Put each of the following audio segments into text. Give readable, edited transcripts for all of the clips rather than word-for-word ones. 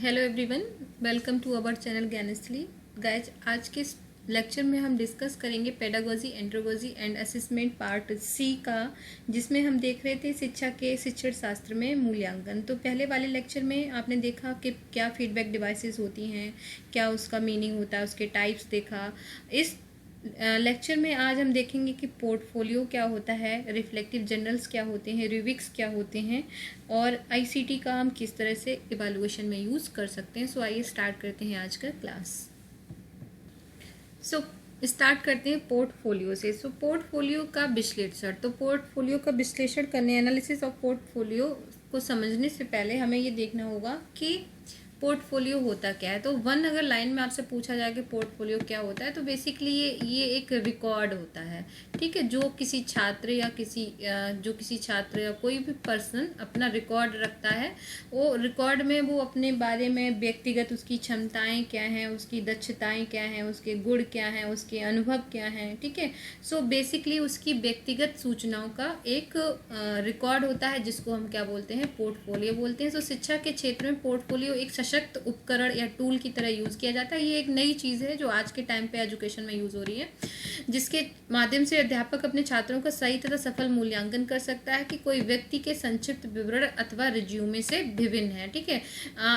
Hello everyone, welcome to our channel Gyansthali. Guys, आज के lecture में हम डिस्कस करेंगे pedagogy, andragogy and assessment part C का, जिसमें हम देख रहे थे शिक्षण शास्त्र में मूल्यांकन। तो पहले वाले लेक्चर में आपने देखा कि क्या फीडबैक डिवाइसेस होती हैं, क्या उसका मीनिंग होता है, उसके टाइप्स देखा। इस लेक्चर में आज हम देखेंगे कि पोर्टफोलियो क्या होता है, रिफ्लेक्टिव जर्नल्स क्या होते हैं, रिविक्स क्या होते हैं और आईसीटी का हम किस तरह से इवैल्यूएशन में यूज़ कर सकते हैं। सो आइए स्टार्ट करते हैं आज का क्लास। स्टार्ट करते हैं पोर्टफोलियो से। पोर्टफोलियो का विश्लेषण। तो पोर्टफोलियो का विश्लेषण करने, एनालिसिस ऑफ पोर्टफोलियो को समझने से पहले हमें ये देखना होगा कि पोर्टफोलियो होता क्या है। तो अगर लाइन में आपसे पूछा जाए कि पोर्टफोलियो क्या होता है, तो बेसिकली ये एक रिकॉर्ड होता है, ठीक है, जो किसी छात्र या कोई भी पर्सन अपना रिकॉर्ड रखता है। वो रिकॉर्ड में वो अपने बारे में व्यक्तिगत उसकी क्षमताएं क्या हैं, उसकी दक्षताएं क्या हैं, उसके गुण क्या हैं, उसके अनुभव क्या हैं, ठीक है। सो बेसिकली उसकी व्यक्तिगत सूचनाओं का एक रिकॉर्ड होता है, जिसको हम क्या बोलते हैं, पोर्टफोलियो बोलते हैं। तो शिक्षा के क्षेत्र में पोर्टफोलियो एक सशक्त उपकरण या टूल की तरह यूज़ किया जाता है। ये एक नई चीज़ है जो आज के टाइम पे एजुकेशन में यूज़ हो रही है, जिसके माध्यम से अध्यापक अपने छात्रों का सही तथा सफल मूल्यांकन कर सकता है कि कोई व्यक्ति के संक्षिप्त विवरण अथवा रिज्यूमे से विभिन्न है, ठीक है।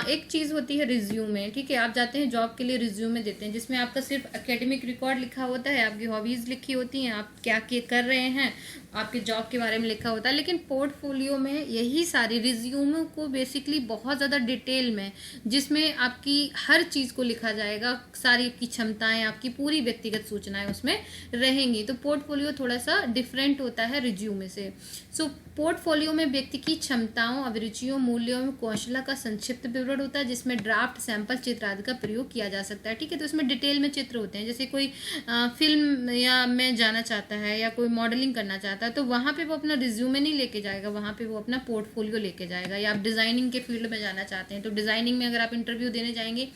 एक चीज़ होती है रिज्यूमे, ठीक है। आप जाते हैं जॉब के लिए, रिज्यूमे देते हैं, जिसमें आपका सिर्फ एकेडमिक रिकॉर्ड लिखा होता है, आपकी हॉबीज़ लिखी होती हैं, आप क्या कर रहे हैं, आपके जॉब के बारे में लिखा होता है। लेकिन पोर्टफोलियो में यही सारी रिज्यूमो को बेसिकली बहुत ज़्यादा डिटेल में, जिसमें आपकी हर चीज़ को लिखा जाएगा, सारी की क्षमताएं, आपकी पूरी व्यक्तिगत सूचनाएं उसमें रहेंगी। तो पोर्टफोलियो थोड़ा सा डिफरेंट होता है रिज्यूमे से। पोर्टफोलियो में व्यक्ति की क्षमताओं, अभिरुचियों, मूल्यों एवं कौशल का संक्षिप्त विवरण होता है, जिसमें ड्राफ्ट, सैंपल चित्र आदि का प्रयोग किया जा सकता है, ठीक है। तो इसमें डिटेल में चित्र होते हैं। जैसे कोई फिल्म या में जाना चाहता है या कोई मॉडलिंग करना चाहता है, तो वहाँ पे वो अपना रिज्यूमे नहीं लेके जाएगा, वहाँ पे वो अपना पोर्टफोलियो लेके जाएगा। या आप डिज़ाइनिंग के फील्ड में जाना चाहते हैं, तो डिज़ाइनिंग में अगर आप इंटरव्यू देने जाएंगे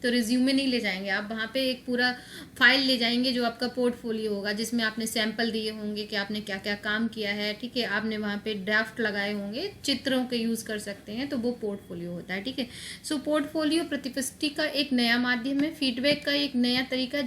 तो रिज्यूमे नहीं ले जाएंगे, आप वहाँ पे एक पूरा फाइल ले जाएंगे जो आपका पोर्टफोलियो होगा, जिसमें आपने सैंपल दिए होंगे कि आपने क्या क्या काम किया है, ठीक है। आपने वहाँ पे ड्राफ्ट लगाए होंगे, चित्रों के यूज़ कर सकते हैं, तो वो पोर्टफोलियो होता है, ठीक है। पोर्टफोलियो प्रतिपुष्टि का एक नया माध्यम है, फीडबैक का एक नया तरीका,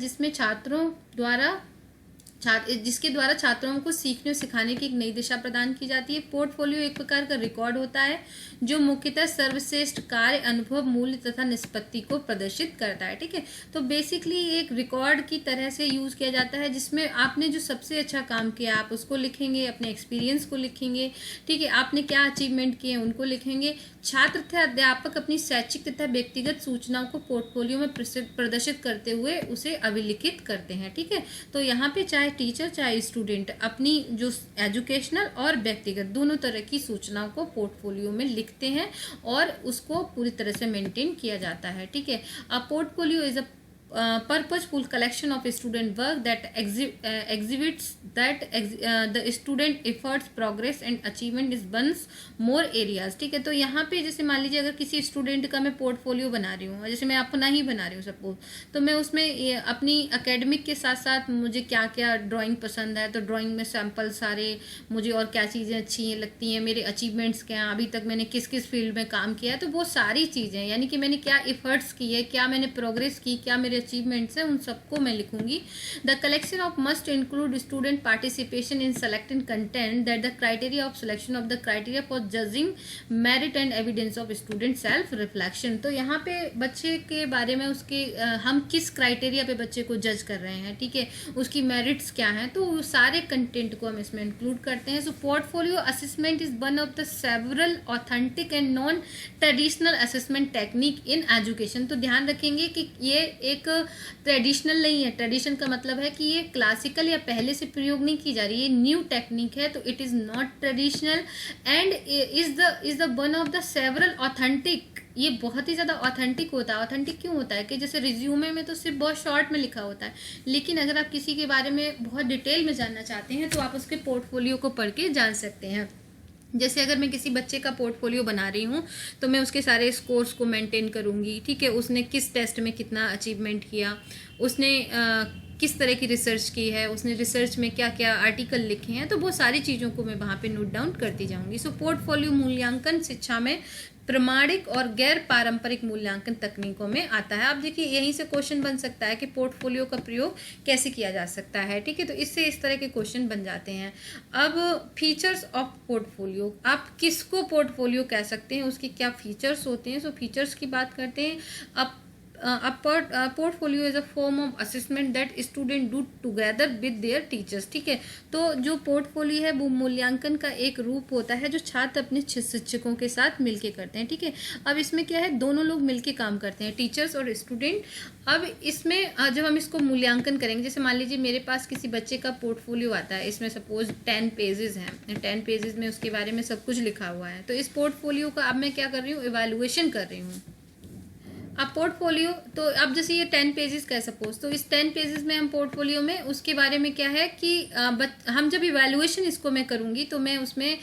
जिसके द्वारा छात्रों को सीखने और सिखाने की एक नई दिशा प्रदान की जाती है। पोर्टफोलियो एक प्रकार का रिकॉर्ड होता है जो मुख्यतः सर्वश्रेष्ठ कार्य, अनुभव, मूल्य तथा निष्पत्ति को प्रदर्शित करता है, ठीक है। तो बेसिकली एक रिकॉर्ड की तरह से यूज किया जाता है, जिसमें आपने जो सबसे अच्छा काम किया आप उसको लिखेंगे, अपने एक्सपीरियंस को लिखेंगे, ठीक है, आपने क्या अचीवमेंट किए उनको लिखेंगे। छात्र तथा अध्यापक अपनी शैक्षिक तथा व्यक्तिगत सूचनाओं को पोर्टफोलियो में प्रदर्शित करते हुए उसे अभिलिखित करते हैं, ठीक है। तो यहाँ पे चाहे टीचर चाहे स्टूडेंट अपनी जो एजुकेशनल और व्यक्तिगत दोनों तरह की सूचनाओं को पोर्टफोलियो में लिखते हैं और उसको पूरी तरह से मेंटेन किया जाता है, ठीक है। A portfolio is a purposeful collection of student work that exhibits the student efforts, progress and achievement is one's more areas, ठीक है। तो यहाँ पे जैसे मान लीजिए अगर किसी स्टूडेंट का मैं पोर्टफोलियो बना रही हूँ, जैसे मैं अपना ही बना रही हूँ सपोज, तो मैं उसमें अपनी एकेडमिक के साथ साथ मुझे क्या क्या ड्राइंग पसंद है, तो ड्राइंग में सैम्पल सारे मुझे और क्या चीज़ें अच्छी लगती हैं, मेरे अचीवमेंट्स क्या हैं, अभी तक मैंने किस किस फील्ड में काम किया है, तो वो सारी चीज़ें, यानी कि मैंने क्या एफर्ट्स किए, क्या मैंने प्रोग्रेस की, क्या मेरे अचीवमेंट्स हैं, उन सबको मैं लिखूंगी। The collection of must include student participation in selecting content that the criteria of selection of the criteria for judging merit and evidence of student self reflection. तो यहाँ पे बच्चे के बारे में उसके हम किस क्राइटेरिया पे बच्चे को जज कर रहे हैं, ठीक है, उसकी मेरिट्स क्या हैं, तो सारे कंटेंट को हम इसमें इंक्लूड करते हैं। So portfolio assessment is one of the several authentic and non traditional assessment technique in education. तो ध्यान रखेंगे कि ये एक ट्रेडिशनल नहीं है। ट्रेडिशन का मतलब है कि ये क्लासिकल या पहले से प्रयोग नहीं की जा रही, ये न्यू टेक्निक है, तो it is not traditional and is the one of the several authentic. ये बहुत ही ज़्यादा ऑथेंटिक होता है। ऑथेंटिक क्यों होता है कि जैसे रिज्यूमे में तो सिर्फ बहुत शॉर्ट में लिखा होता है, लेकिन अगर आप किसी के बारे में बहुत डिटेल में जानना चाहते हैं तो आप उसके पोर्टफोलियो को पढ़ के जान सकते हैं। जैसे अगर मैं किसी बच्चे का पोर्टफोलियो बना रही हूँ तो मैं उसके सारे स्कोर्स को मेंटेन करूँगी, ठीक है, उसने किस टेस्ट में कितना अचीवमेंट किया, उसने किस तरह की रिसर्च की है, उसने रिसर्च में क्या क्या आर्टिकल लिखे हैं, तो वो सारी चीज़ों को मैं वहाँ पे नोट डाउन करती जाऊँगी। सो पोर्टफोलियो मूल्यांकन शिक्षा में प्रमाणिक और गैर पारंपरिक मूल्यांकन तकनीकों में आता है। अब देखिए यहीं से क्वेश्चन बन सकता है कि पोर्टफोलियो का प्रयोग कैसे किया जा सकता है, ठीक है। तो इससे इस तरह के क्वेश्चन बन जाते हैं। अब फीचर्स ऑफ पोर्टफोलियो, आप किसको पोर्टफोलियो कह सकते हैं, उसके क्या फीचर्स होते हैं। सो फीचर्स की बात करते हैं। अब portfolio is a form of assessment that student do together with their teachers, ठीक है। तो जो पोर्टफोलियो है वो मूल्यांकन का एक रूप होता है जो छात्र अपने शिक्षकों के साथ मिलके करते हैं, ठीक है। अब इसमें क्या है, दोनों लोग मिलके काम करते हैं, टीचर्स और स्टूडेंट। अब इसमें जब हम इसको मूल्यांकन करेंगे, जैसे मान लीजिए मेरे पास किसी बच्चे का पोर्टफोलियो आता है, इसमें सपोज 10 पेजेस हैं, 10 पेजेस में उसके बारे में सब कुछ लिखा हुआ है। तो इस पोर्टफोलियो का अब मैं क्या कर रही हूँ, इवैल्यूएशन कर रही हूँ। अब पोर्टफोलियो, तो अब जैसे ये 10 पेजेस का है सपोज, तो इस 10 पेजेस में हम पोर्टफोलियो में उसके बारे में क्या है कि हम जब इवैल्यूएशन इसको मैं करूँगी तो मैं उसमें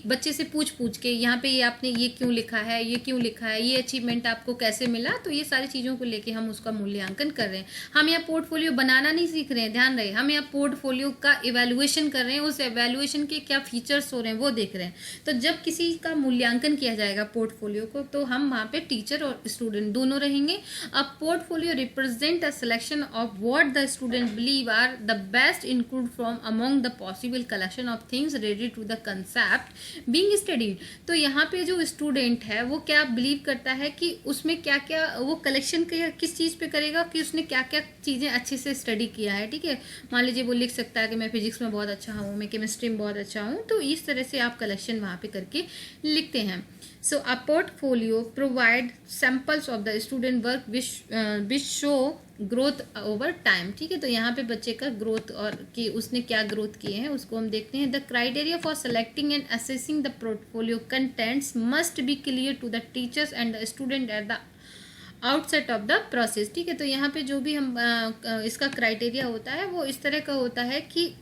बच्चे से पूछ के यहाँ पे ये आपने ये क्यों लिखा है, ये क्यों लिखा है, ये अचीवमेंट आपको कैसे मिला, तो ये सारी चीज़ों को लेके हम उसका मूल्यांकन कर रहे हैं। हम यहाँ पोर्टफोलियो बनाना नहीं सीख रहे हैं, ध्यान रहे, हम यहाँ पोर्टफोलियो का इवैल्यूएशन कर रहे हैं, उस इवैल्यूएशन के क्या फीचर्स हो रहे हैं वो देख रहे हैं। तो जब किसी का मूल्यांकन किया जाएगा पोर्टफोलियो को, तो हम वहाँ पे टीचर और स्टूडेंट दोनों रहेंगे। A portfolio represent a selection of what the student believe are the best include from among the possible collection of things related to the concept being studied. तो यहाँ पे जो स्टूडेंट है वो क्या बिलीव करता है कि उसमें क्या क्या वो कलेक्शन किस चीज़ पे करेगा, कि उसने क्या क्या चीज़ें अच्छे से स्टडी किया है, ठीक है। मान लीजिए वो लिख सकता है कि मैं फिजिक्स में बहुत अच्छा हूँ, मैं केमिस्ट्री में बहुत अच्छा हूँ, तो इस तरह से आप कलेक्शन वहाँ पे करके लिखते हैं। So a portfolio provide samples of the student work which show growth over time, ठीक है। तो यहाँ पे बच्चे का ग्रोथ और कि उसने क्या ग्रोथ किए हैं उसको हम देखते हैं। The criteria for selecting and assessing the portfolio contents must be clear to the teachers and the student at the outset of the process, ठीक है। तो यहाँ पे जो भी हम इसका क्राइटेरिया होता है वो इस तरह का होता है कि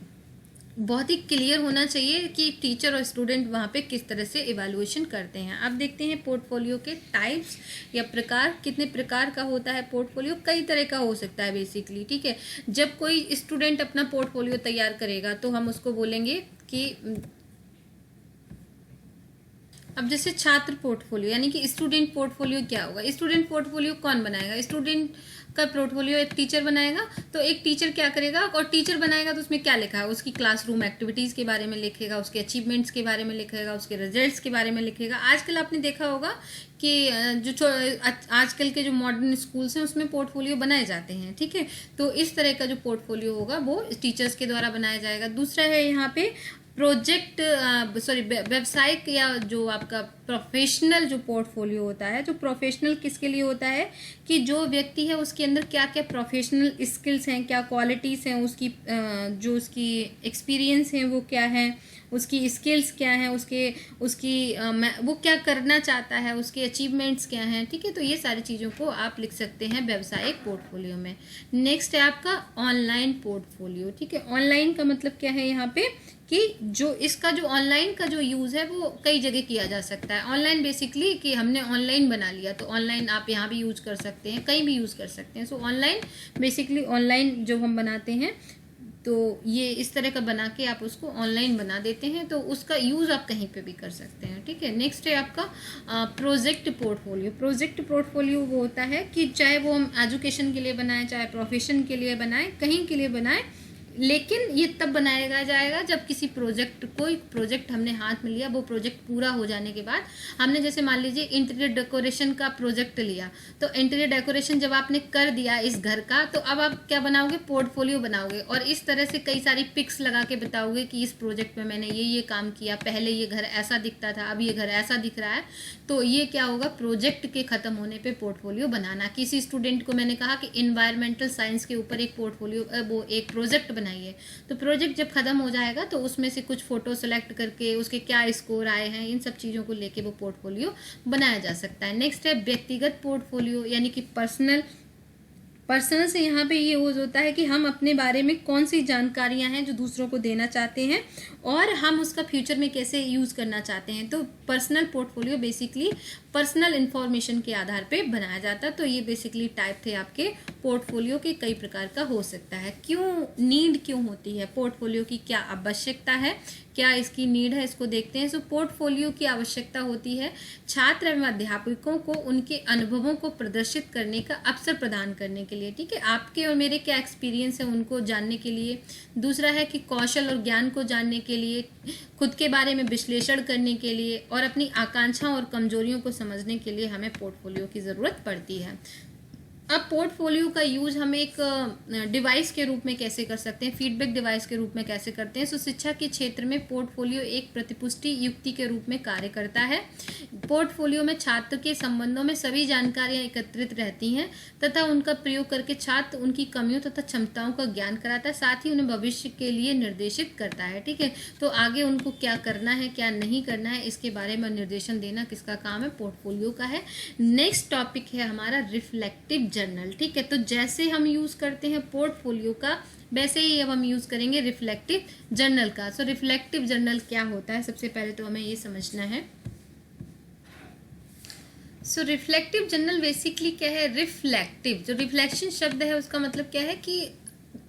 बहुत ही क्लियर होना चाहिए कि टीचर और स्टूडेंट वहाँ पे किस तरह से इवैल्यूएशन करते हैं। अब देखते हैं पोर्टफोलियो के टाइप्स या प्रकार, कितने प्रकार का होता है पोर्टफोलियो। कई तरह का हो सकता है बेसिकली, ठीक है। जब कोई स्टूडेंट अपना पोर्टफोलियो तैयार करेगा तो हम उसको बोलेंगे कि अब जैसे छात्र पोर्टफोलियो यानी कि स्टूडेंट पोर्टफोलियो क्या होगा, स्टूडेंट पोर्टफोलियो कौन बनाएगा, स्टूडेंट का पोर्टफोलियो एक टीचर बनाएगा। तो एक टीचर क्या करेगा, और टीचर बनाएगा तो उसमें क्या लिखा है, उसकी क्लासरूम एक्टिविटीज़ के बारे में लिखेगा, उसके अचीवमेंट्स के बारे में लिखेगा, उसके रिजल्ट्स के बारे में लिखेगा। आजकल आपने देखा होगा कि जो आजकल के जो मॉडर्न स्कूल्स हैं उसमें पोर्टफोलियो बनाए जाते हैं, ठीक है। तो इस तरह का जो पोर्टफोलियो होगा वो टीचर्स के द्वारा बनाया जाएगा। दूसरा है यहाँ पे प्रोजेक्ट व्यावसायिक या जो आपका प्रोफेशनल जो पोर्टफोलियो होता है, जो प्रोफेशनल किसके लिए होता है कि जो व्यक्ति है उसके अंदर क्या क्या प्रोफेशनल स्किल्स हैं, क्या क्वालिटीज़ हैं, उसकी जो उसकी एक्सपीरियंस है वो क्या है, उसकी स्किल्स क्या हैं, वो क्या करना चाहता है, उसके अचीवमेंट्स क्या हैं, ठीक है। तो ये सारी चीज़ों को आप लिख सकते हैं व्यावसायिक पोर्टफोलियो में। नेक्स्ट है आपका ऑनलाइन पोर्टफोलियो, ठीक है। ऑनलाइन का मतलब क्या है यहाँ पे कि जो इसका जो ऑनलाइन का जो यूज़ है वो कई जगह किया जा सकता है। ऑनलाइन बेसिकली कि हमने ऑनलाइन बना लिया, तो ऑनलाइन आप यहाँ भी यूज़ कर सकते हैं, कहीं भी यूज़ कर सकते हैं। सो ऑनलाइन बेसिकली ऑनलाइन जो हम बनाते हैं तो ये इस तरह का बना के आप उसको ऑनलाइन बना देते हैं, तो उसका यूज़ आप कहीं पे भी कर सकते हैं, ठीक है। नेक्स्ट है आपका प्रोजेक्ट पोर्टफोलियो। प्रोजेक्ट पोर्टफोलियो वो होता है कि चाहे वो हम एजुकेशन के लिए बनाएं, चाहे प्रोफेशन के लिए बनाएं, कहीं के लिए बनाएं, लेकिन ये तब बनाया जाएगा जब किसी कोई प्रोजेक्ट हमने हाथ में लिया, वो प्रोजेक्ट पूरा हो जाने के बाद हमने जैसे मान लीजिए इंटीरियर डेकोरेशन का प्रोजेक्ट लिया, तो इंटीरियर डेकोरेशन जब आपने कर दिया इस घर का, तो अब आप क्या बनाओगे, पोर्टफोलियो बनाओगे और इस तरह से कई सारी पिक्स लगा के बताओगे कि इस प्रोजेक्ट में मैंने ये काम किया, पहले ये घर ऐसा दिखता था, अब ये घर ऐसा दिख रहा है। तो ये क्या होगा, प्रोजेक्ट के ख़त्म होने पे पोर्टफोलियो बनाना। किसी स्टूडेंट को मैंने कहा कि इन्वायरमेंटल साइंस के ऊपर एक पोर्टफोलियो वो एक प्रोजेक्ट बनाइए, तो प्रोजेक्ट जब खत्म हो जाएगा तो उसमें से कुछ फोटो सेलेक्ट करके उसके क्या स्कोर आए हैं, इन सब चीज़ों को लेके वो पोर्टफोलियो बनाया जा सकता है। नेक्स्ट है व्यक्तिगत पोर्टफोलियो यानी कि पर्सनल से यहाँ पे ये यूज़ होता है कि हम अपने बारे में कौन सी जानकारियाँ हैं जो दूसरों को देना चाहते हैं और हम उसका फ्यूचर में कैसे यूज़ करना चाहते हैं। तो personal portfolio basically personal information के आधार पे बनाया जाता है। तो ये बेसिकली टाइप थे आपके पोर्टफोलियो के, कई प्रकार का हो सकता है। नीड क्यों होती है पोर्टफोलियो की, क्या आवश्यकता है, क्या इसकी नीड है, इसको देखते हैं। सो पोर्टफोलियो की आवश्यकता होती है छात्र एवं अध्यापकों को उनके अनुभवों को प्रदर्शित करने का अवसर प्रदान करने के लिए, ठीक है। आपके और मेरे क्या एक्सपीरियंस है उनको जानने के लिए। दूसरा है कि कौशल और ज्ञान को जानने के लिए, खुद के बारे में विश्लेषण करने के लिए और अपनी आकांक्षाओं और कमजोरियों को समझने के लिए हमें पोर्टफोलियो की ज़रूरत पड़ती है। अब पोर्टफोलियो का यूज हम एक डिवाइस के रूप में कैसे कर सकते हैं, फीडबैक डिवाइस के रूप में कैसे करते हैं। सो शिक्षा के क्षेत्र में पोर्टफोलियो एक प्रतिपुष्टि युक्ति के रूप में कार्य करता है। पोर्टफोलियो में छात्र के संबंधों में सभी जानकारियां एकत्रित रहती हैं तथा उनका प्रयोग करके छात्र उनकी कमियों तथा क्षमताओं का ज्ञान कराता है, साथ ही उन्हें भविष्य के लिए निर्देशित करता है, ठीक है। तो आगे उनको क्या करना है क्या नहीं करना है इसके बारे में निर्देशन देना किसका काम है, पोर्टफोलियो का है। नेक्स्ट टॉपिक है हमारा रिफ्लेक्टिव जर्नल, ठीक है। तो जैसे हम यूज करते हैं पोर्टफोलियो का वैसे ही अब हम यूज करेंगे रिफ्लेक्टिव जर्नल का। सो रिफ्लेक्टिव जर्नल क्या होता है, सबसे पहले तो हमें ये समझना है। सो रिफ्लेक्टिव जर्नल बेसिकली क्या है, रिफ्लेक्टिव जो रिफ्लेक्शन शब्द है उसका मतलब क्या है कि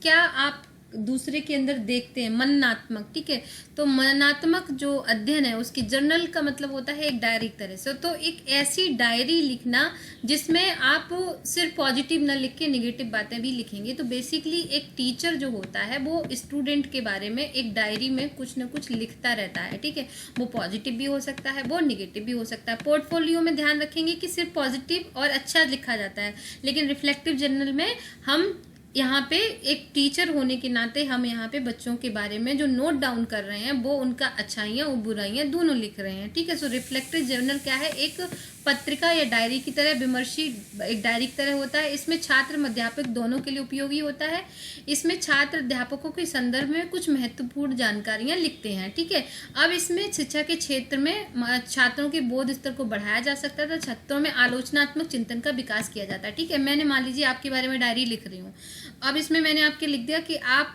क्या आप दूसरे के अंदर देखते हैं, मननात्मक, ठीक है। तो मननात्मक जो अध्ययन है उसकी जर्नल का मतलब होता है एक डायरी की तरह से। तो एक ऐसी डायरी लिखना जिसमें आप सिर्फ पॉजिटिव ना लिख के निगेटिव बातें भी लिखेंगे। तो बेसिकली एक टीचर जो होता है वो स्टूडेंट के बारे में एक डायरी में कुछ ना कुछ लिखता रहता है, ठीक है। वो पॉजिटिव भी हो सकता है, वो निगेटिव भी हो सकता है। पोर्टफोलियो में ध्यान रखेंगे कि सिर्फ पॉजिटिव और अच्छा लिखा जाता है, लेकिन रिफ्लेक्टिव जर्नल में हम यहाँ पे एक टीचर होने के नाते हम यहाँ पे बच्चों के बारे में जो नोट डाउन कर रहे हैं वो उनका अच्छाइयाँ और बुराइयाँ दोनों लिख रहे हैं, ठीक है। सो रिफ्लेक्टिव जर्नल क्या है, एक पत्रिका या डायरी की तरह, विमर्शी एक डायरी की तरह होता है। इसमें छात्र अध्यापक दोनों के लिए उपयोगी होता है। इसमें छात्र अध्यापकों के संदर्भ में कुछ महत्वपूर्ण जानकारियां लिखते हैं, ठीक है। अब इसमें शिक्षा के क्षेत्र में छात्रों के बोध स्तर को बढ़ाया जा सकता है, छात्रों में आलोचनात्मक चिंतन का विकास किया जाता है, ठीक है। मैंने मान लीजिए आपके बारे में डायरी लिख रही हूँ, अब इसमें मैंने आपके लिख दिया कि आप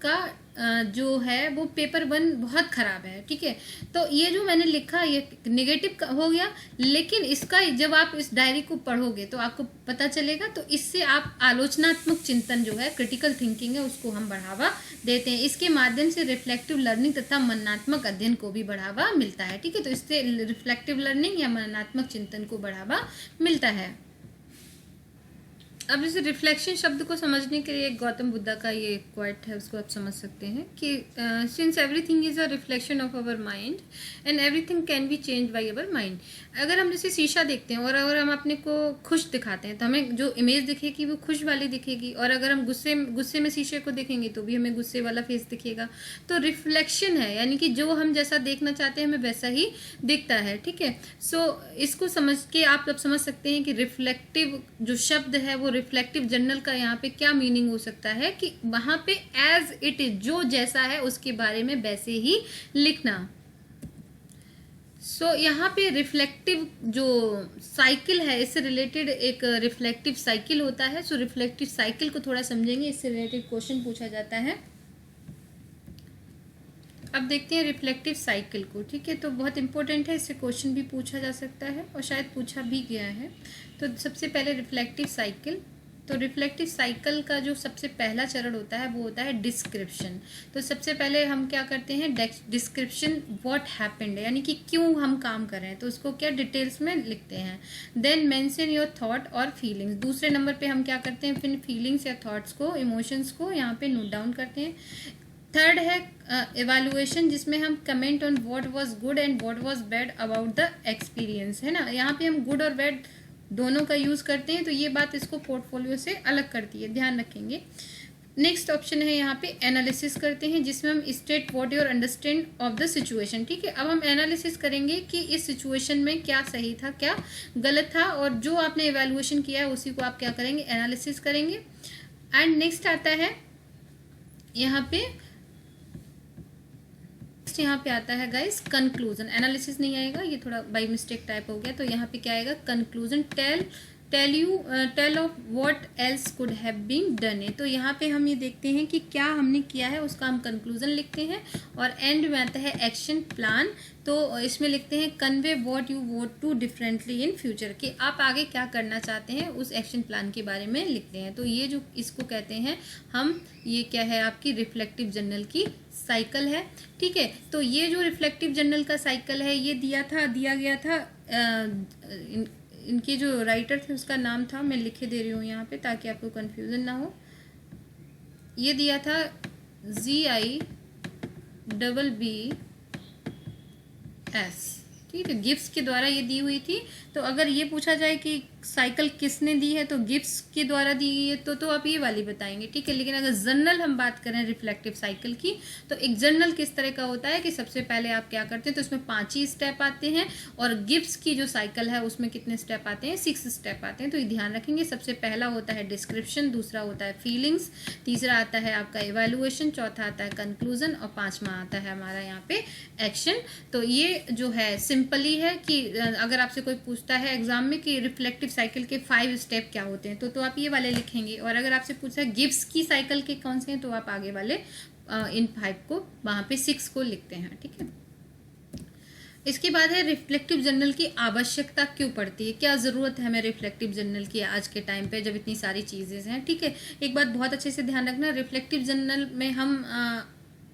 का जो है वो पेपर 1 बहुत ख़राब है, ठीक है। तो ये जो मैंने लिखा ये नेगेटिव हो गया, लेकिन इसका जब आप इस डायरी को पढ़ोगे तो आपको पता चलेगा। तो इससे आप आलोचनात्मक चिंतन जो है, क्रिटिकल थिंकिंग है, उसको हम बढ़ावा देते हैं। इसके माध्यम से रिफ्लेक्टिव लर्निंग तथा मननात्मक अध्ययन को भी बढ़ावा मिलता है, ठीक है। तो इससे रिफ्लेक्टिव लर्निंग या मननात्मक चिंतन को बढ़ावा मिलता है। अब इस रिफ्लेक्शन शब्द को समझने के लिए गौतम बुद्धा का ये क्वाइट है, उसको आप समझ सकते हैं कि since everything is a reflection of our mind and everything can be change by our mind. अगर हम जैसे शीशा देखते हैं और अगर हम अपने को खुश दिखाते हैं तो हमें जो इमेज दिखेगी वो खुश वाली दिखेगी, और अगर हम गुस्से में शीशे को देखेंगे तो भी हमें गुस्से वाला फेस दिखेगा। तो रिफ्लेक्शन है, यानी कि जो हम जैसा देखना चाहते हैं हमें वैसा ही दिखता है, ठीक है। सो इसको समझ के आप अब समझ सकते हैं कि रिफ्लेक्टिव जो शब्द है वो रिफ्लेक्टिव जर्नल का यहाँ पे क्या मीनिंग हो सकता है कि वहां पे एज इट इज, जो जैसा है उसके बारे में वैसे ही लिखना। सो यहाँ पे रिफ्लेक्टिव जो साइकिल है इससे रिलेटेड एक रिफ्लेक्टिव साइकिल होता है। सो रिफ्लेक्टिव साइकिल को थोड़ा समझेंगे, इससे रिलेटेड क्वेश्चन पूछा जाता है। अब देखते हैं रिफ्लेक्टिव साइकिल को, ठीक है। तो बहुत इंपॉर्टेंट है, इससे क्वेश्चन भी पूछा जा सकता है और शायद पूछा भी गया है। तो सबसे पहले रिफ्लेक्टिव साइकिल, तो रिफ्लेक्टिव साइकिल का जो सबसे पहला चरण होता है वो होता है डिस्क्रिप्शन। तो सबसे पहले हम क्या करते हैं, डिस्क्रिप्शन व्हाट हैपेंड, यानी कि क्यों हम काम कर रहे हैं, तो उसको क्या डिटेल्स में लिखते हैं। देन मेंशन योर थॉट और फीलिंग्स, दूसरे नंबर पे हम क्या करते हैं, फिर फीलिंग्स या थॉट्स को, इमोशंस को यहाँ पे नोट डाउन करते हैं। थर्ड है एवेल्युएशन, जिसमें हम comment on what was good and what was bad about the experience, है ना। यहाँ पे हम गुड और बैड दोनों का यूज करते हैं, तो ये बात इसको पोर्टफोलियो से अलग करती है, ध्यान रखेंगे। नेक्स्ट ऑप्शन है यहाँ पे एनालिसिस करते हैं, जिसमें हम state what your understand of the situation, ठीक है। अब हम एनालिसिस करेंगे कि इस सिचुएशन में क्या सही था क्या गलत था, और जो आपने एवेल्युएशन किया है उसी को आप क्या करेंगे, एनालिसिस करेंगे। एंड नेक्स्ट आता है यहाँ पे आता है गाइस कंक्लूजन। एनालिसिस नहीं आएगा, ये थोड़ा बाय मिस्टेक टाइप हो गया, तो यहाँ पे क्या आएगा, conclusion. Tell tell of what else could have been done है। तो यहाँ पे हम ये देखते हैं कि क्या हमने किया है, उसका हम कंक्लूजन लिखते हैं। और एंड में आता है एक्शन प्लान, तो इसमें लिखते हैं convey what you want to differently in future, कि आप आगे क्या करना चाहते हैं उस एक्शन प्लान के बारे में लिखते हैं। तो ये जो इसको कहते हैं हम, ये क्या है आपकी रिफ्लेक्टिव जर्नल की साइकिल है। ठीक है, तो ये जो रिफ्लेक्टिव जर्नल का साइकिल है ये दिया गया था, इनके जो राइटर थे उसका नाम था, मैं लिखे दे रही हूँ यहाँ पे ताकि आपको कंफ्यूजन ना हो। ये दिया था GIBBS, ठीक है, गिब्स के द्वारा ये दी हुई थी। तो अगर ये पूछा जाए कि साइकिल किसने दी है तो गिब्स के द्वारा दी है, तो आप ये वाली बताएंगे। ठीक है, लेकिन अगर जर्नल हम बात करें रिफ्लेक्टिव साइकिल की, तो एक जर्नल किस तरह का होता है कि सबसे पहले आप क्या करते हैं, तो उसमें 5 ही स्टेप आते हैं। और गिब्स की जो साइकिल है उसमें कितने स्टेप आते हैं, 6 स्टेप आते हैं। तो ये ध्यान रखेंगे। सबसे पहला होता है डिस्क्रिप्शन, दूसरा होता है फीलिंग्स, तीसरा आता है आपका इवेल्युएशन, चौथा आता है कंक्लूजन और 5वां आता है हमारा यहाँ पे एक्शन। तो ये जो है सिंपली है कि अगर आपसे कोई पूछता है एग्जाम में कि रिफ्लेक्टिव साइकिल के 5 स्टेप क्या होते हैं, तो आप ये वाले लिखेंगे। और अगर आपसे पूछा है गिब्स की साइकिल के कौन से हैं, तो आप आगे वाले इन 5 को, वहां पे 6 को लिखते हैं। ठीक है, इसके बाद है रिफ्लेक्टिव जर्नल की आवश्यकता क्यों पड़ती है, क्या जरूरत है हमें रिफ्लेक्टिव जर्नल की आज के टाइम पे जब इतनी सारी चीजें हैं। ठीक है, एक बात बहुत अच्छे से ध्यान रखना, रिफ्लेक्टिव जर्नल में हम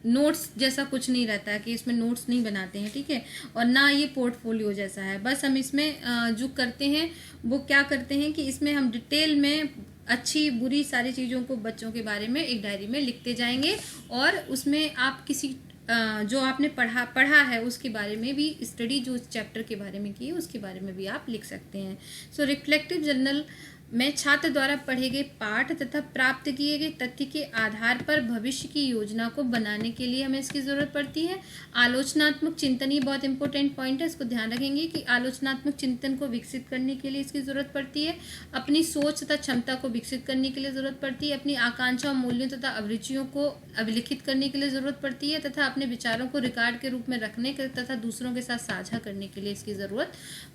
नोट्स जैसा कुछ नहीं रहता है कि इसमें नोट्स नहीं बनाते हैं। ठीक है, और ना ये पोर्टफोलियो जैसा है। बस हम इसमें जो करते हैं वो क्या करते हैं कि इसमें हम डिटेल में अच्छी बुरी सारी चीज़ों को बच्चों के बारे में एक डायरी में लिखते जाएंगे। और उसमें आप किसी जो आपने पढ़ा है उसके बारे में भी, स्टडी जो चैप्टर के बारे में की है उसके बारे में भी आप लिख सकते हैं। सो रिफ्लेक्टिव जर्नल में छात्र द्वारा पढ़े गए पाठ तथा प्राप्त किए गए तथ्य के आधार पर भविष्य की योजना को बनाने के लिए हमें इसकी जरूरत पड़ती है। आलोचनात्मक चिंतन, ये बहुत इंपॉर्टेंट पॉइंट है, इसको ध्यान रखेंगे कि आलोचनात्मक चिंतन को विकसित करने के लिए इसकी जरूरत पड़ती है। अपनी सोच तथा क्षमता को विकसित करने के लिए जरूरत पड़ती है। अपनी आकांक्षा, मूल्यों तथा अभिरुचियों को अभिलिखित करने के लिए जरूरत पड़ती है तथा अपने विचारों को रिकॉर्ड के रूप में रखने के तथा दूसरों के साथ साझा करने के लिए इसकी जरूरत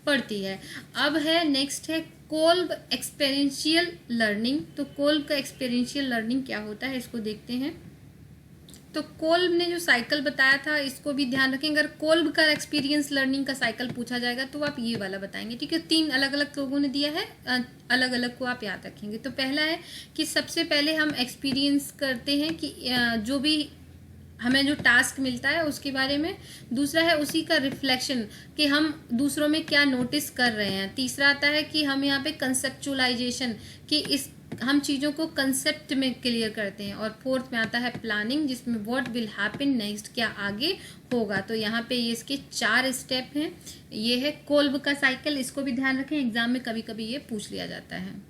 पड़ती है। अब है नेक्स्ट है कोल्ब एक्सपीरियंशियल लर्निंग। तो कोल्ब का एक्सपीरियंशियल लर्निंग क्या होता है इसको देखते हैं। तो कोल्ब ने जो साइकिल बताया था इसको भी ध्यान रखेंगे। अगर कोल्ब का एक्सपीरियंस लर्निंग का साइकिल पूछा जाएगा तो आप ये वाला बताएंगे। ठीक है, 3 अलग अलग लोगों ने दिया है, अलग अलग को आप याद रखेंगे। तो पहला है कि सबसे पहले हम एक्सपीरियंस करते हैं कि जो भी हमें जो टास्क मिलता है उसके बारे में। दूसरा है उसी का रिफ्लेक्शन कि हम दूसरों में क्या नोटिस कर रहे हैं। तीसरा आता है कि हम यहाँ पे कंसेप्चुअलाइजेशन कि इस हम चीज़ों को कंसेप्ट में क्लियर करते हैं। और फोर्थ में आता है प्लानिंग जिसमें व्हाट विल हैपन नेक्स्ट, क्या आगे होगा। तो यहाँ पे ये इसके 4 स्टेप हैं। ये है कोल्ब का साइकिल, इसको भी ध्यान रखें, एग्जाम में कभी कभी ये पूछ लिया जाता है।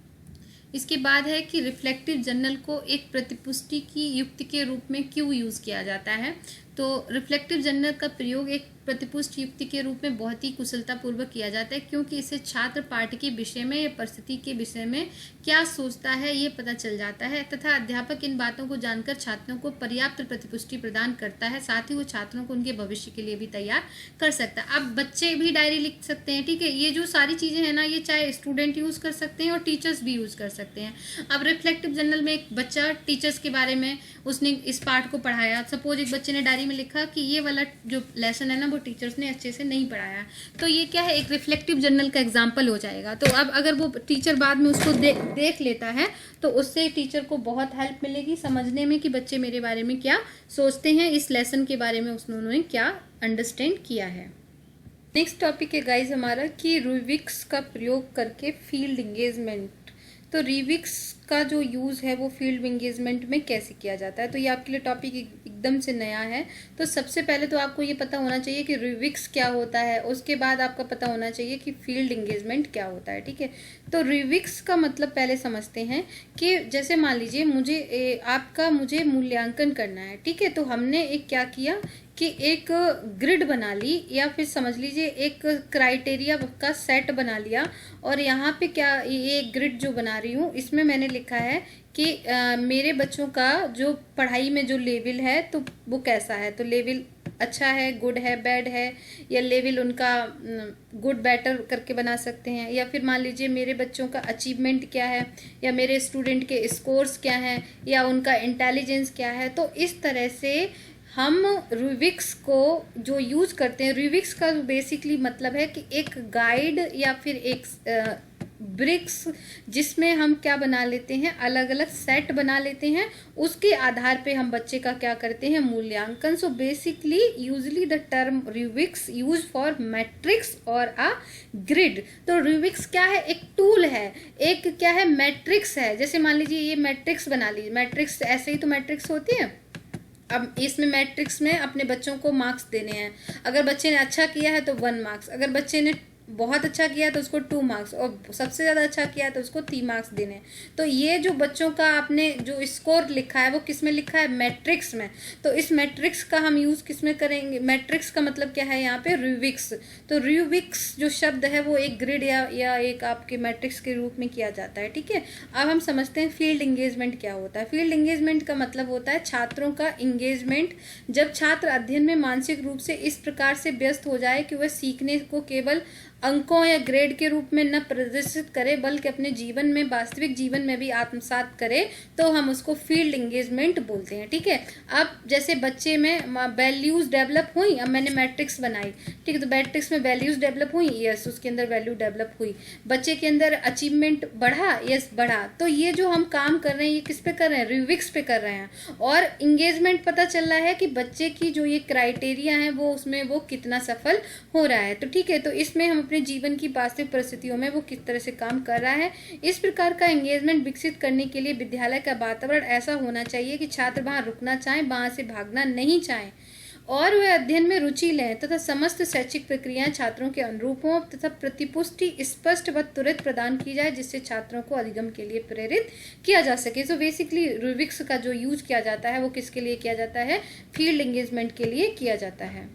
इसके बाद है कि रिफ्लेक्टिव जर्नल को एक प्रतिपुष्टि की युक्ति के रूप में क्यों यूज़ किया जाता है। तो रिफ्लेक्टिव जर्नल का प्रयोग एक प्रतिपुष्ट युक्ति के रूप में बहुत ही कुशलतापूर्वक किया जाता है क्योंकि इससे छात्र पाठ के विषय में या परिस्थिति के विषय में क्या सोचता है ये पता चल जाता है तथा अध्यापक इन बातों को जानकर छात्रों को पर्याप्त प्रतिपुष्टि प्रदान करता है। साथ ही वो छात्रों को उनके भविष्य के लिए भी तैयार कर सकता है। अब बच्चे भी डायरी लिख सकते हैं, ठीक है। ये जो सारी चीज़ें हैं ना, ये चाहे स्टूडेंट यूज़ कर सकते हैं और टीचर्स भी यूज़ कर सकते हैं। अब रिफ्लेक्टिव जर्नल में एक बच्चा टीचर्स के बारे में उसने इस पार्ट को पढ़ाया। सपोज एक बच्चे ने डायरी में लिखा कि ये वाला जो लेसन है ना वो टीचर्स ने अच्छे से नहीं पढ़ाया, तो ये क्या है, एक रिफ्लेक्टिव जर्नल का एग्जाम्पल हो जाएगा। तो अब अगर वो टीचर बाद में उसको देख लेता है तो उससे टीचर को बहुत हेल्प मिलेगी समझने में कि बच्चे मेरे बारे में क्या सोचते हैं, इस लेसन के बारे में उन्होंने क्या अंडरस्टैंड किया है। नेक्स्ट टॉपिक है गाइज हमारा कि रूबिक्स का प्रयोग करके फील्ड एंगेजमेंट। तो रूबिक्स का जो यूज़ है वो फील्ड एंगेजमेंट में कैसे किया जाता है, तो ये आपके लिए टॉपिक एकदम से नया है। तो सबसे पहले तो आपको ये पता होना चाहिए कि रूबिक्स क्या होता है, उसके बाद आपका पता होना चाहिए कि फील्ड एंगेजमेंट क्या होता है, ठीक है। तो रूबिक्स का मतलब पहले समझते हैं कि जैसे मान लीजिए मुझे मूल्यांकन करना है, ठीक है। तो हमने एक क्या किया कि एक ग्रिड बना ली या फिर समझ लीजिए एक क्राइटेरिया का सेट बना लिया और यहाँ पे क्या ये ग्रिड जो बना रही हूँ इसमें मैंने लिखा है कि मेरे बच्चों का जो पढ़ाई में जो लेवल है तो वो कैसा है। तो लेवल अच्छा है, गुड है, बैड है, या लेवल उनका गुड बेटर करके बना सकते हैं, या फिर मान लीजिए मेरे बच्चों का अचीवमेंट क्या है, या मेरे स्टूडेंट के स्कोर्स क्या हैं, या उनका इंटेलिजेंस क्या है। तो इस तरह से हम रूबिक्स को जो यूज़ करते हैं, रूबिक्स का बेसिकली मतलब है कि एक गाइड या फिर एक ब्रिक्स, जिसमें हम क्या बना लेते हैं, अलग अलग सेट बना लेते हैं, उसके आधार पे हम बच्चे का क्या करते हैं, मूल्यांकन। So basically usually the term Rubik's use for matrix और अ ग्रिड। तो रूबिक्स क्या है, एक टूल है, एक क्या है, मैट्रिक्स है। जैसे मान लीजिए ये मैट्रिक्स बना लीजिए, मैट्रिक्स ऐसे ही तो मैट्रिक्स होती है। अब इसमें मैट्रिक्स में अपने बच्चों को मार्क्स देने हैं। अगर बच्चे ने अच्छा किया है तो 1 मार्क्स, अगर बच्चे ने बहुत अच्छा किया तो उसको 2 मार्क्स, और सबसे ज़्यादा अच्छा किया तो उसको 3 मार्क्स देने हैं। तो ये जो बच्चों का आपने जो स्कोर लिखा है वो किस में लिखा है, मैट्रिक्स में। तो इस मैट्रिक्स का हम यूज़ किस में करेंगे, मैट्रिक्स का मतलब क्या है यहाँ पे, रूबिक्स। तो रूबिक्स जो शब्द है वो एक ग्रिड या एक आपके मैट्रिक्स के रूप में किया जाता है। ठीक है, अब हम समझते हैं फील्ड इंगेजमेंट क्या होता है। फील्ड इंगेजमेंट का मतलब होता है छात्रों का इंगेजमेंट, जब छात्र अध्ययन में मानसिक रूप से इस प्रकार से व्यस्त हो जाए कि वह सीखने को केवल अंकों या ग्रेड के रूप में न प्रदर्शित करे, बल्कि अपने जीवन में, वास्तविक जीवन में भी आत्मसात करे, तो हम उसको फील्ड एंगेजमेंट बोलते हैं। ठीक है, अब जैसे बच्चे में वैल्यूज डेवलप हुई, अब मैंने मैट्रिक्स बनाई, ठीक है, तो मैट्रिक्स में वैल्यूज डेवलप हुई, यस, उसके अंदर वैल्यू डेवलप हुई। बच्चे के अंदर अचीवमेंट बढ़ा, यस बढ़ा। तो ये जो हम काम कर रहे हैं ये किस पे कर रहे हैं, रूबिक्स पे कर रहे हैं। और इंगेजमेंट पता चल रहा है कि बच्चे की जो ये क्राइटेरिया है वो उसमें वो कितना सफल हो रहा है। तो ठीक है, तो इसमें हम अपने जीवन की वास्तविक परिस्थितियों में वो किस तरह से काम कर रहा है। इस प्रकार का एंगेजमेंट विकसित करने के लिए विद्यालय का वातावरण ऐसा होना चाहिए कि छात्र वहां रुकना चाहें, वहां से भागना नहीं चाहें, और वे अध्ययन में रुचि लें तथा समस्त शैक्षिक प्रक्रियाएं छात्रों के अनुरूप हों तथा प्रतिपुष्टि स्पष्ट व तुरंत प्रदान की जाए, जिससे छात्रों को अधिगम के लिए प्रेरित किया जा सके। सो बेसिकली रूबिक्स का जो यूज किया जाता है वो किसके लिए किया जाता है, फील्ड एंगेजमेंट के लिए किया जाता है।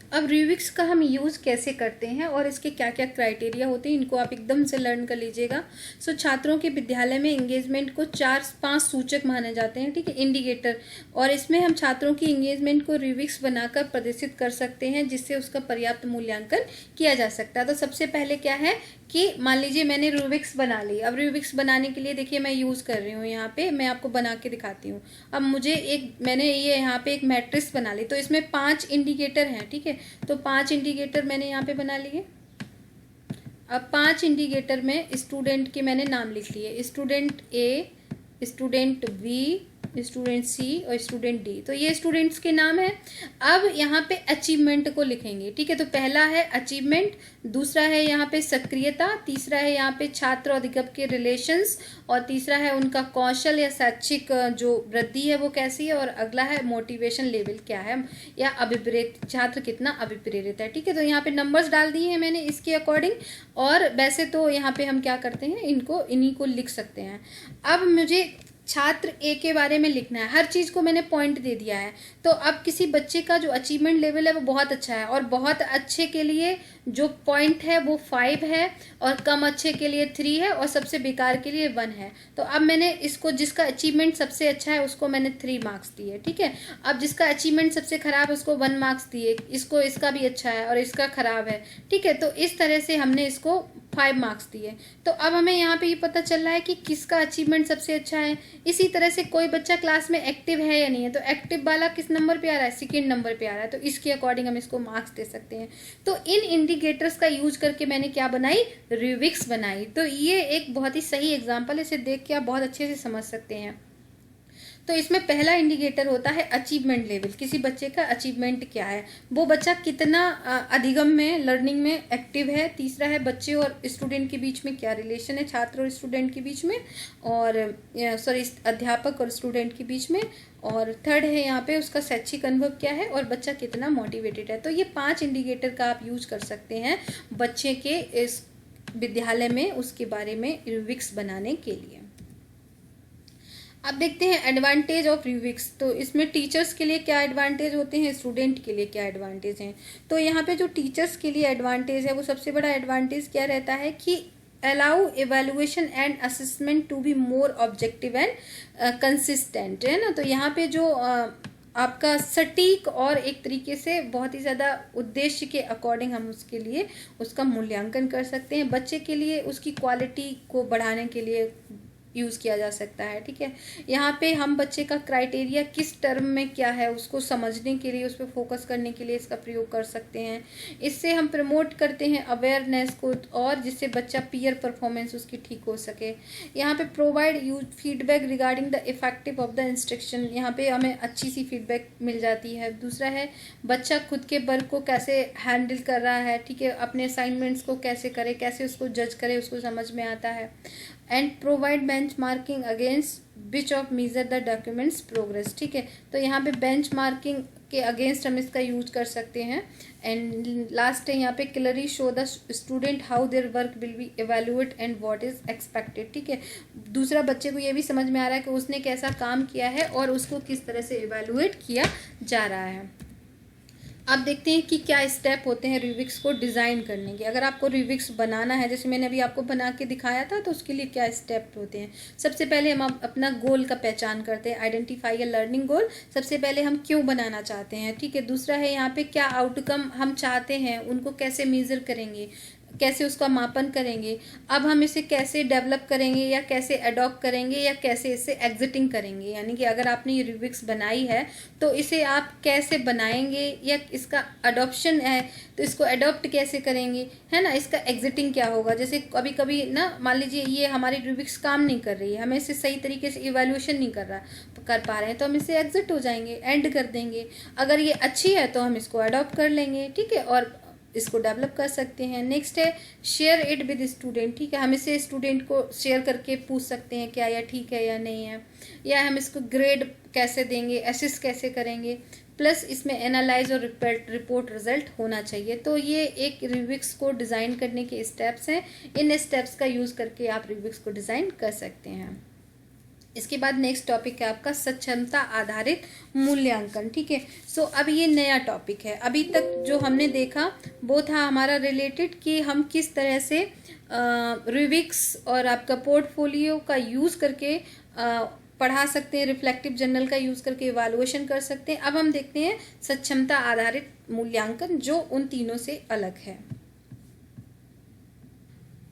अब रूबिक्स का हम यूज़ कैसे करते हैं और इसके क्या क्या क्राइटेरिया होते हैं, इनको आप एकदम से लर्न कर लीजिएगा। सो छात्रों के विद्यालय में एंगेजमेंट को 4-5 सूचक माने जाते हैं, ठीक है, इंडिकेटर, और इसमें हम छात्रों की एंगेजमेंट को रूबिक्स बनाकर प्रदर्शित कर सकते हैं, जिससे उसका पर्याप्त मूल्यांकन किया जा सकता है। तो सबसे पहले क्या है कि मान लीजिए मैंने रूबिक्स बना ली। अब रूबिक्स बनाने के लिए देखिए मैं यूज़ कर रही हूँ, यहाँ पे मैं आपको बना के दिखाती हूँ। अब मैंने ये यहाँ पे एक मैट्रिक्स बना ली, तो इसमें 5 इंडिकेटर हैं, ठीक है, तो 5 इंडिकेटर मैंने यहाँ पे बना लिए। अब 5 इंडिकेटर में स्टूडेंट के मैंने नाम लिख लिए, स्टूडेंट ए, स्टूडेंट बी, स्टूडेंट सी और स्टूडेंट डी। तो ये स्टूडेंट्स के नाम है। अब यहाँ पे अचीवमेंट को लिखेंगे, ठीक है, तो पहला है अचीवमेंट, दूसरा है यहाँ पे सक्रियता, तीसरा है यहाँ पे छात्र और अधिगम के रिलेशंस, और तीसरा है उनका कौशल या शैक्षिक जो वृद्धि है वो कैसी है, और अगला है मोटिवेशन लेवल क्या है, या अभिप्रेरित, छात्र कितना अभिप्रेरित है। ठीक है, तो यहाँ पे नंबर्स डाल दिए हैं मैंने इसके अकॉर्डिंग, और वैसे तो यहाँ पे हम क्या करते हैं, इन्हीं को लिख सकते हैं। अब मुझे छात्र ए के बारे में लिखना है, हर चीज़ को मैंने पॉइंट दे दिया है। तो अब किसी बच्चे का जो अचीवमेंट लेवल है वो बहुत अच्छा है, और बहुत अच्छे के लिए जो पॉइंट है वो 5 है, और कम अच्छे के लिए 3 है, और सबसे बेकार के लिए 1 है। तो अब मैंने इसको, जिसका अचीवमेंट सबसे अच्छा है उसको मैंने 3 मार्क्स दिए, ठीक है। अब जिसका अचीवमेंट सबसे खराब है उसको 1 मार्क्स दिए, इसको, इसका भी अच्छा है और इसका खराब है, ठीक है। तो इस तरह से हमने इसको 5 मार्क्स दिए। तो अब हमें यहाँ पे ये पता चल रहा है कि किसका अचीवमेंट सबसे अच्छा है। इसी तरह से कोई बच्चा क्लास में एक्टिव है या नहीं है, तो एक्टिव वाला किस नंबर पे आ रहा है, 2nd नंबर पे आ रहा है, तो इसके अकॉर्डिंग हम इसको मार्क्स दे सकते हैं। तो इन इंडिकेटर्स का यूज करके मैंने क्या बनाई, रूबिक्स बनाई। तो ये एक बहुत ही सही एग्जाम्पल है, इसे देख के आप बहुत अच्छे से समझ सकते हैं। तो इसमें पहला इंडिकेटर होता है अचीवमेंट लेवल, किसी बच्चे का अचीवमेंट क्या है, वो बच्चा कितना अधिगम में, लर्निंग में एक्टिव है। तीसरा है बच्चे और स्टूडेंट के बीच में क्या रिलेशन है, छात्र और स्टूडेंट के बीच में, और अध्यापक और स्टूडेंट के बीच में, और थर्ड है यहाँ पे उसका शैक्षिक अनुभव क्या है, और बच्चा कितना मोटिवेटेड है। तो ये 5 इंडिकेटर का आप यूज कर सकते हैं बच्चे के इस विद्यालय में उसके बारे में रूबिक्स बनाने के लिए। अब देखते हैं एडवांटेज ऑफ रूबिक्स। तो इसमें टीचर्स के लिए क्या एडवांटेज होते हैं, स्टूडेंट के लिए क्या एडवांटेज हैं। तो यहाँ पे जो टीचर्स के लिए एडवांटेज है वो सबसे बड़ा एडवांटेज क्या रहता है कि allow evaluation and assessment to be more objective and consistent, है ना। तो यहाँ पे जो आपका सटीक और एक तरीके से बहुत ही ज़्यादा उद्देश्य के अकॉर्डिंग हम उसके लिए उसका मूल्यांकन कर सकते हैं। बच्चे के लिए उसकी क्वालिटी को बढ़ाने के लिए यूज़ किया जा सकता है। ठीक है, यहाँ पे हम बच्चे का क्राइटेरिया किस टर्म में क्या है उसको समझने के लिए, उस पर फोकस करने के लिए इसका प्रयोग कर सकते हैं। इससे हम प्रमोट करते हैं अवेयरनेस को, और जिससे बच्चा पीयर परफॉर्मेंस उसकी ठीक हो सके। यहाँ पे provide use feedback regarding the effective of the instruction, यहाँ पे हमें अच्छी सी फीडबैक मिल जाती है। दूसरा है बच्चा खुद के वर्क को कैसे हैंडल कर रहा है, ठीक है, अपने असाइनमेंट्स को कैसे करे, कैसे उसको जज करे, उसको समझ में आता है। And provide benchmarking against which of measure the documents progress, ठीक है, तो यहाँ पे बेंचमार्किंग के अगेंस्ट हम इसका यूज कर सकते हैं। एंड लास्ट है यहाँ पे clearly show the student how their work will be evaluate and what is expected, ठीक है, दूसरा बच्चे को ये भी समझ में आ रहा है कि उसने कैसा काम किया है और उसको किस तरह से इवेल्युएट किया जा रहा है। अब देखते हैं कि क्या स्टेप होते हैं रूबिक्स को डिज़ाइन करने के। अगर आपको रूबिक्स बनाना है, जैसे मैंने अभी आपको बना के दिखाया था, तो उसके लिए क्या स्टेप होते हैं। सबसे पहले हम अपना गोल का पहचान करते हैं, आइडेंटिफाई अ लर्निंग गोल। सबसे पहले हम क्यों बनाना चाहते हैं, ठीक है। दूसरा है यहाँ पे क्या आउटकम हम चाहते हैं, उनको कैसे मेज़र करेंगे, कैसे उसका मापन करेंगे। अब हम इसे कैसे डेवलप करेंगे या कैसे अडॉप्ट करेंगे या कैसे इसे एग्जिटिंग करेंगे, यानी कि अगर आपने ये रूबिक्स बनाई है तो इसे आप कैसे बनाएंगे, या इसका अडॉप्शन है तो इसको अडॉप्ट कैसे करेंगे, है ना। इसका एग्जिटिंग क्या होगा, जैसे कभी कभी ना मान लीजिए ये हमारी रूबिक्स काम नहीं कर रही है, हमें इसे सही तरीके से इवैल्यूएशन नहीं कर पा रहे हैं, तो हम इसे एग्जिट हो जाएंगे, एंड कर देंगे। अगर ये अच्छी है तो हम इसको अडॉप्ट कर लेंगे, ठीक है, और इसको डेवलप कर सकते हैं। नेक्स्ट है शेयर इट विद स्टूडेंट, ठीक है, हम इसे स्टूडेंट को शेयर करके पूछ सकते हैं क्या यह ठीक है या नहीं है, या हम इसको ग्रेड कैसे देंगे, असिस्ट कैसे करेंगे, प्लस इसमें एनालाइज और रिपोर्ट रिजल्ट होना चाहिए। तो ये एक रूबिक्स को डिज़ाइन करने के स्टेप्स हैं। इन स्टेप्स का यूज़ करके आप रूबिक्स को डिज़ाइन कर सकते हैं। इसके बाद नेक्स्ट टॉपिक है आपका सक्षमता आधारित मूल्यांकन, ठीक है। सो अब ये नया टॉपिक है। अभी तक जो हमने देखा वो था हमारा रिलेटेड कि हम किस तरह से रूबिक्स और आपका पोर्टफोलियो का यूज़ करके पढ़ा सकते हैं, रिफ्लेक्टिव जर्नल का यूज़ करके इवैल्यूएशन कर सकते हैं। अब हम देखते हैं सक्षमता आधारित मूल्यांकन, जो उन तीनों से अलग है।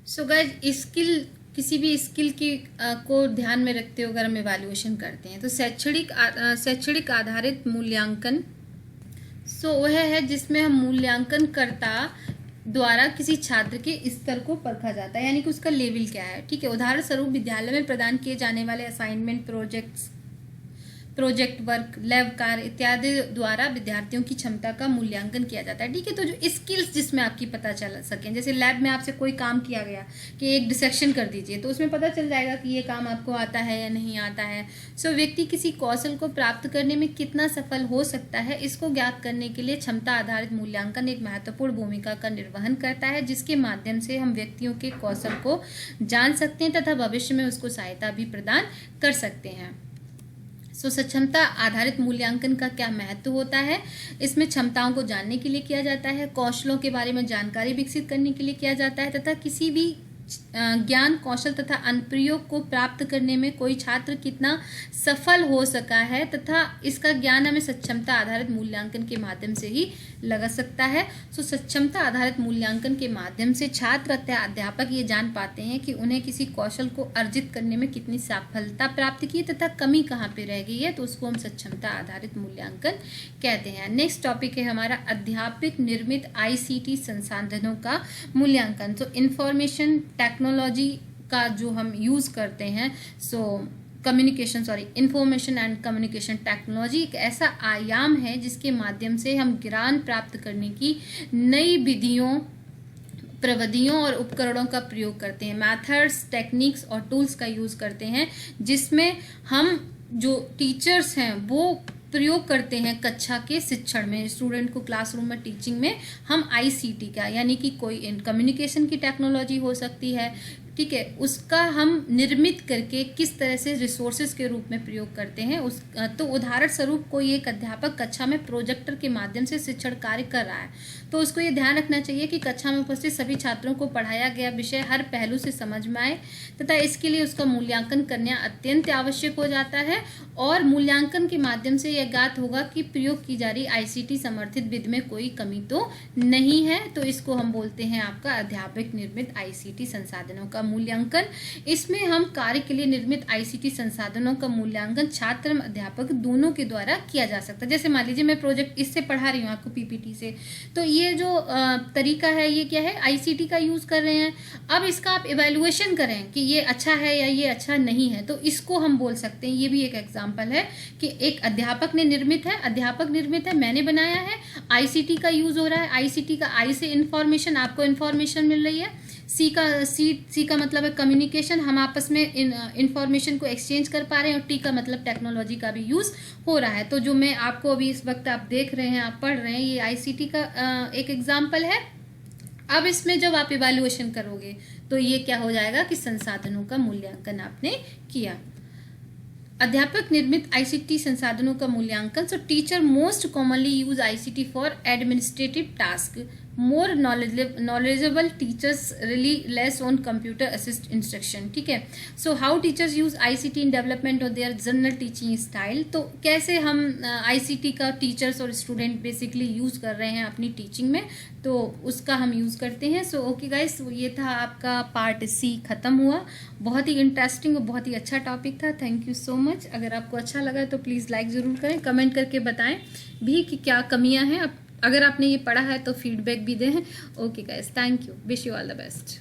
सो गाइस, स्किल, किसी भी स्किल की को ध्यान में रखते हुए अगर हम इवैल्यूएशन करते हैं तो शैक्षणिक आधारित मूल्यांकन वह है जिसमें हम मूल्यांकनकर्ता द्वारा किसी छात्र के स्तर को परखा जाता है, यानी कि उसका लेवल क्या है, ठीक है। उदाहरण स्वरूप विद्यालय में प्रदान किए जाने वाले असाइनमेंट, प्रोजेक्ट वर्क, लैब कार्य इत्यादि द्वारा विद्यार्थियों की क्षमता का मूल्यांकन किया जाता है, ठीक है। तो जो स्किल्स जिसमें आपकी पता चल सकें, जैसे लैब में आपसे कोई काम किया गया कि एक डिसेक्शन कर दीजिए, तो उसमें पता चल जाएगा कि ये काम आपको आता है या नहीं आता है। व्यक्ति किसी कौशल को प्राप्त करने में कितना सफल हो सकता है, इसको ज्ञात करने के लिए क्षमता आधारित मूल्यांकन एक महत्वपूर्ण भूमिका का निर्वहन करता है, जिसके माध्यम से हम व्यक्तियों के कौशल को जान सकते हैं तथा भविष्य में उसको सहायता भी प्रदान कर सकते हैं। सक्षमता आधारित मूल्यांकन का क्या महत्व होता है। इसमें क्षमताओं को जानने के लिए किया जाता है, कौशलों के बारे में जानकारी विकसित करने के लिए किया जाता है तथा किसी भी ज्ञान, कौशल तथा अनुप्रयोग को प्राप्त करने में कोई छात्र कितना सफल हो सका है तथा इसका ज्ञान हमें सक्षमता आधारित मूल्यांकन के माध्यम से ही लगा सकता है। सक्षमता आधारित मूल्यांकन के माध्यम से छात्र अथवा अध्यापक ये जान पाते हैं कि उन्हें किसी कौशल को अर्जित करने में कितनी सफलता प्राप्त की तथा कमी कहाँ पे रह गई है, तो उसको हम सक्षमता आधारित मूल्यांकन कहते हैं। नेक्स्ट टॉपिक है हमारा अध्यापक निर्मित ICT संसाधनों का मूल्यांकन। इंफॉर्मेशन टेक्नोलॉजी का जो हम यूज़ करते हैं, इंफॉर्मेशन एंड कम्युनिकेशन टेक्नोलॉजी एक ऐसा आयाम है जिसके माध्यम से हम ज्ञान प्राप्त करने की नई विधियों, प्रविधियों और उपकरणों का प्रयोग करते हैं। मेथड्स, टेक्निक्स और टूल्स का यूज़ करते हैं, जिसमें हम जो टीचर्स हैं वो प्रयोग करते हैं कक्षा के शिक्षण में, स्टूडेंट को क्लासरूम में टीचिंग में हम ICT का, यानी कि कोई कम्युनिकेशन की टेक्नोलॉजी हो सकती है, ठीक है, उसका हम निर्मित करके किस तरह से रिसोर्सेज के रूप में प्रयोग करते हैं। तो उदाहरण स्वरूप कोई एक अध्यापक कक्षा में प्रोजेक्टर के माध्यम से शिक्षण कार्य कर रहा है, तो उसको ये ध्यान रखना चाहिए कि कक्षा में उपस्थित सभी छात्रों को पढ़ाया गया विषय हर पहलू से समझ में आए, तथा इसके लिए उसका मूल्यांकन करना अत्यंत आवश्यक हो जाता है। और मूल्यांकन के माध्यम से यह ज्ञात होगा कि प्रयोग की जा रही ICT समर्थित विधि में कोई कमी तो नहीं है। तो इसको हम बोलते हैं आपका अध्यापक निर्मित ICT संसाधनों का मूल्यांकन। इसमें हम कार्य के लिए निर्मित ICT संसाधनों का मूल्यांकन छात्र एवं अध्यापक दोनों के द्वारा किया जा सकता है। जैसे मान लीजिए मैं प्रोजेक्ट इससे पढ़ा रही हूँ आपको PPT से, तो ये जो तरीका है ये क्या है, ICT का यूज कर रहे हैं। अब इसका आप इवेल्युएशन करें कि ये अच्छा है या ये अच्छा नहीं है, तो इसको हम बोल सकते हैं, ये भी एक एग्जाम्पल है कि एक अध्यापक ने निर्मित है, अध्यापक निर्मित है, मैंने बनाया है, ICT का यूज हो रहा है। ICT का I से इंफॉर्मेशन, आपको इंफॉर्मेशन मिल रही है, सी का मतलब है कम्युनिकेशन, हम आपस में इंफॉर्मेशन को एक्सचेंज कर पा रहे हैं, और टी का मतलब टेक्नोलॉजी का भी यूज हो रहा है। तो जो मैं आपको अभी इस वक्त आप देख रहे हैं, आप पढ़ रहे हैं, ये ICT का एक एग्जाम्पल है। अब इसमें जब आप इवैल्यूएशन करोगे तो ये क्या हो जाएगा कि संसाधनों का मूल्यांकन आपने किया। अध्यापक निर्मित ICT संसाधनों का मूल्यांकन। सो teacher most commonly use ICT for administrative task. More knowledgeable teachers rely less on computer assist instruction। ठीक है, so how teachers use ICT in development of their general teaching style. तो कैसे हम ICT का teachers और student basically use कर रहे हैं अपनी टीचिंग में, तो उसका हम यूज करते हैं। सो ओके गाइस, ये था आपका पार्ट C खत्म हुआ। बहुत ही इंटरेस्टिंग और बहुत ही अच्छा टॉपिक था। Thank you so much. अगर आपको अच्छा लगा तो प्लीज़ लाइक ज़रूर करें, कमेंट करके बताएं भी कि क्या कमियां हैं। अगर आपने ये पढ़ा है तो फीडबैक भी दें। Okay guys, thank you, wish you all the best.